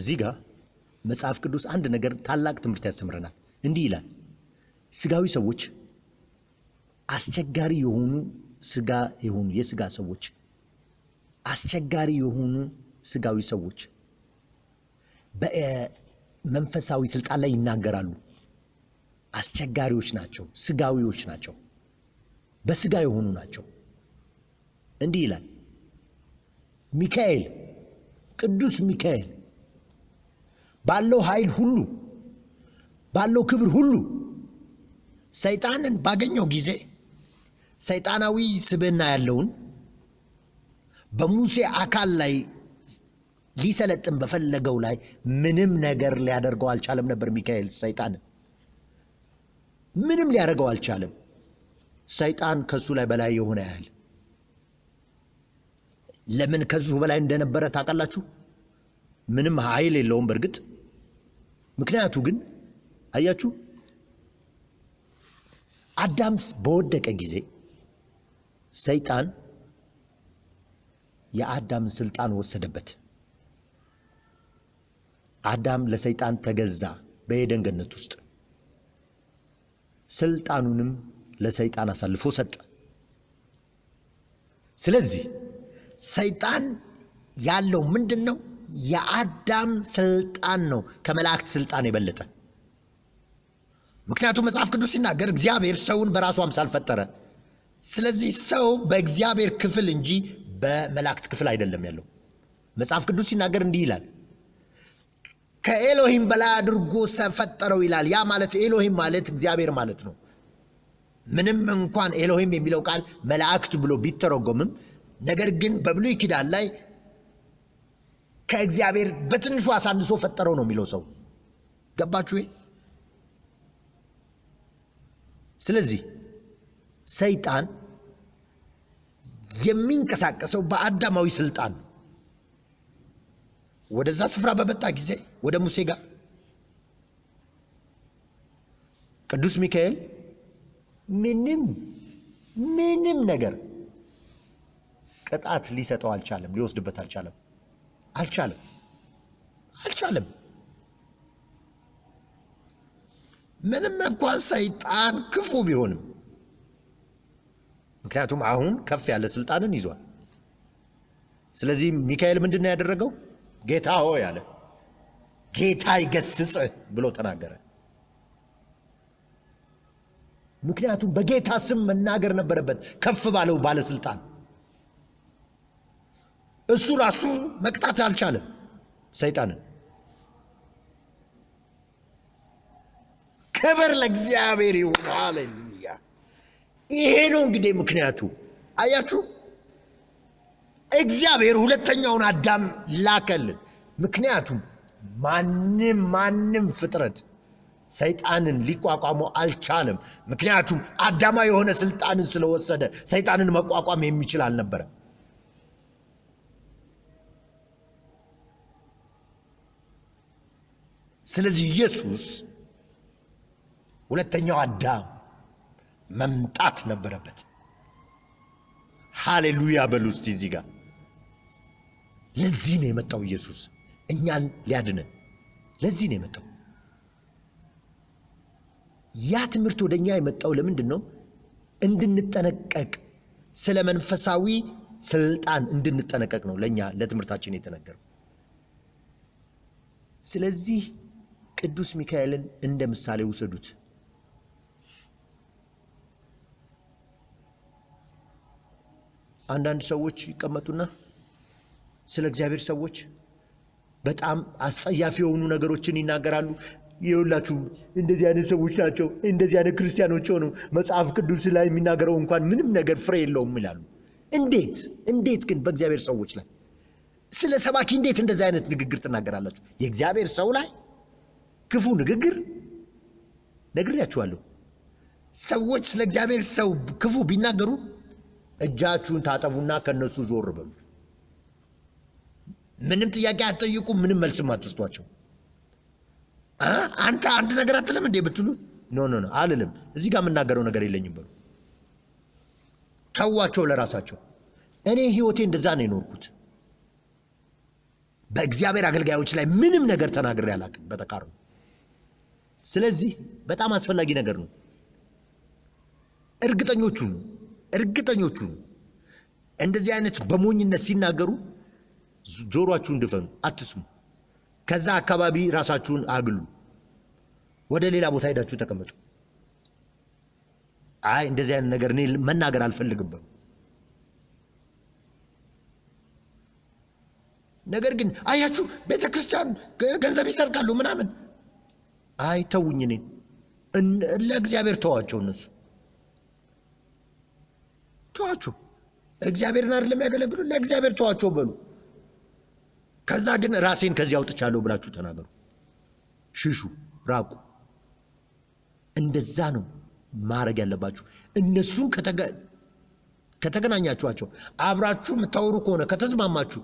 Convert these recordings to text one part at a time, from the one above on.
እዚህ ጋር መጽሐፍ ቅዱስ አንድ ነገር ታላቅ ትምህርት ያስተምረናል። እንዲህ ይላል፣ ስጋዊ ሰዎች አስቸጋሪ የሆኑ የስጋ ሰዎች አስቸጋሪ የሆኑ ስጋዊ ሰዎች በመንፈሳዊ ስልጣን ላይ ይናገራሉ። አስቸጋሪዎች ናቸው፣ ስጋዊዎች ናቸው፣ በስጋ የሆኑ ናቸው። እንዲህ ይላል ሚካኤል፣ ቅዱስ ሚካኤል ባለው ኃይል ሁሉ ባለው ክብር ሁሉ ሰይጣንን ባገኘው ጊዜ ሰይጣናዊ ስብዕና ያለውን በሙሴ አካል ላይ ሊሰለጥን በፈለገው ላይ ምንም ነገር ሊያደርገው አልቻለም ነበር። ሚካኤል ሰይጣንን ምንም ሊያደርገው አልቻለም። ሰይጣን ከሱ ላይ በላይ የሆነ ያህል ለምን ከሱ በላይ እንደነበረ ታውቃላችሁ? ምንም ኃይል የለውም በእርግጥ። ምክንያቱ ግን አያችሁ፣ አዳም በወደቀ ጊዜ ሰይጣን የአዳም ስልጣን ወሰደበት። አዳም ለሰይጣን ተገዛ በኤደን ገነት ውስጥ። ስልጣኑንም ለሰይጣን አሳልፎ ሰጠ። ስለዚህ ሰይጣን ያለው ምንድነው? የአዳም ስልጣን ነው ከመላእክት ስልጣን የበለጠ። ምክንያቱም መጽሐፍ ቅዱስ ሲናገር እግዚአብሔር ሰውን በራሱ አምሳል ፈጠረ። ስለዚህ ሰው በእግዚአብሔር ክፍል እንጂ በመላእክት ክፍል አይደለም ያለው። መጽሐፍ ቅዱስ ሲናገር እንዲህ ይላል፣ ከኤሎሂም በላይ አድርጎ ፈጠረው ይላል። ያ ማለት ኤሎሂም ማለት እግዚአብሔር ማለት ነው። ምንም እንኳን ኤሎሂም የሚለው ቃል መላእክት ብሎ ቢተረጎምም ነገር ግን በብሉይ ኪዳን ላይ ከእግዚአብሔር በትንሹ አሳንሶ ፈጠረው ነው የሚለው ሰው። ገባችሁ? ስለዚህ ሰይጣን የሚንቀሳቀሰው በአዳማዊ ስልጣን ነው። ወደዛ ስፍራ በመጣ ጊዜ ወደ ሙሴ ጋር ቅዱስ ሚካኤል ምንም ነገር ቅጣት ሊሰጠው አልቻለም፣ ሊወስድበት አልቻለም። ምንም እንኳን ሰይጣን ክፉ ቢሆንም፣ ምክንያቱም አሁን ከፍ ያለ ስልጣንን ይዟል። ስለዚህ ሚካኤል ምንድነው ያደረገው? ጌታ ሆይ አለ። ጌታ ይገስጽህ ብሎ ተናገረ። ምክንያቱም በጌታ ስም መናገር ነበረበት። ከፍ ባለው ባለስልጣን እሱ ራሱ መቅጣት አልቻለም ሰይጣንን። ክብር ለእግዚአብሔር ይሁን። ሃሌሉያ። ይሄ ነው እንግዲህ ምክንያቱ። አያችሁ፣ እግዚአብሔር ሁለተኛውን አዳም ላከልን። ምክንያቱም ማንም ፍጥረት ሰይጣንን ሊቋቋመው አልቻለም። ምክንያቱም አዳማ የሆነ ስልጣንን ስለወሰደ ሰይጣንን መቋቋም የሚችል አልነበረ። ስለዚህ ኢየሱስ ሁለተኛው አዳም መምጣት ነበረበት። ሃሌሉያ በሉ እስቲ እዚህ ጋር። ለዚህ ነው የመጣው ኢየሱስ፣ እኛን ሊያድነን። ለዚህ ነው የመጣው። ያ ትምህርት ወደኛ የመጣው ለምንድን ነው? እንድንጠነቀቅ፣ ስለ መንፈሳዊ ስልጣን እንድንጠነቀቅ ነው ለኛ ለትምህርታችን የተነገረው። ስለዚህ ቅዱስ ሚካኤልን እንደ ምሳሌ ውሰዱት። አንዳንድ ሰዎች ይቀመጡና ስለ እግዚአብሔር ሰዎች በጣም አስጸያፊ የሆኑ ነገሮችን ይናገራሉ። ይኸውላችሁ እንደዚህ አይነት ሰዎች ናቸው፣ እንደዚህ አይነት ክርስቲያኖች ሆነው መጽሐፍ ቅዱስ ላይ የሚናገረው እንኳን ምንም ነገር ፍሬ የለውም ይላሉ። እንዴት ግን በእግዚአብሔር ሰዎች ላይ ስለ ሰባኪ እንዴት እንደዚህ አይነት ንግግር ትናገራላችሁ? የእግዚአብሔር ሰው ላይ ክፉ ንግግር ነግሬያችኋለሁ። ሰዎች ስለ እግዚአብሔር ሰው ክፉ ቢናገሩ እጃችሁን ታጠቡና ከነሱ ዞር በሉ። ምንም ጥያቄ አትጠይቁ፣ ምንም መልስም አትስጧቸው። አንተ አንድ ነገር አትልም እንዴ ብትሉ ኖ አልልም፣ እዚህ ጋር የምናገረው ነገር የለኝም በሉ። ተዋቸው ለራሳቸው። እኔ ህይወቴ እንደዛ ነው የኖርኩት። በእግዚአብሔር አገልጋዮች ላይ ምንም ነገር ተናግሬ አላውቅም በተቃርኖ። ስለዚህ በጣም አስፈላጊ ነገር ነው። እርግጠኞቹን እንደዚህ አይነት በሞኝነት ሲናገሩ ጆሮአችሁን ድፈኑ፣ አትስሙ። ከዛ አካባቢ ራሳችሁን አግሉ፣ ወደ ሌላ ቦታ ሄዳችሁ ተቀመጡ። አይ እንደዚህ አይነት ነገር እኔ መናገር አልፈልግም። ነገር ግን አያችሁ ቤተክርስቲያን ገንዘብ ይሰርቃሉ ምናምን፣ አይ ተውኝ፣ እኔን ለእግዚአብሔር ተዋቸው። እነሱ ተዋቸው፣ እግዚአብሔርን አይደለም ያገለግሉ፣ ለእግዚአብሔር ተዋቸው በሉ። ከዛ ግን ራሴን ከዚህ አውጥቻለሁ ብላችሁ ተናገሩ። ሽሹ፣ ራቁ። እንደዛ ነው ማድረግ ያለባችሁ። እነሱን ከተገናኛችኋቸው አብራችሁ የምታወሩ ከሆነ ከተስማማችሁ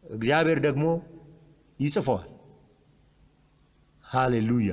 እግዚአብሔር ደግሞ ይጽፈዋል። ሃሌሉያ።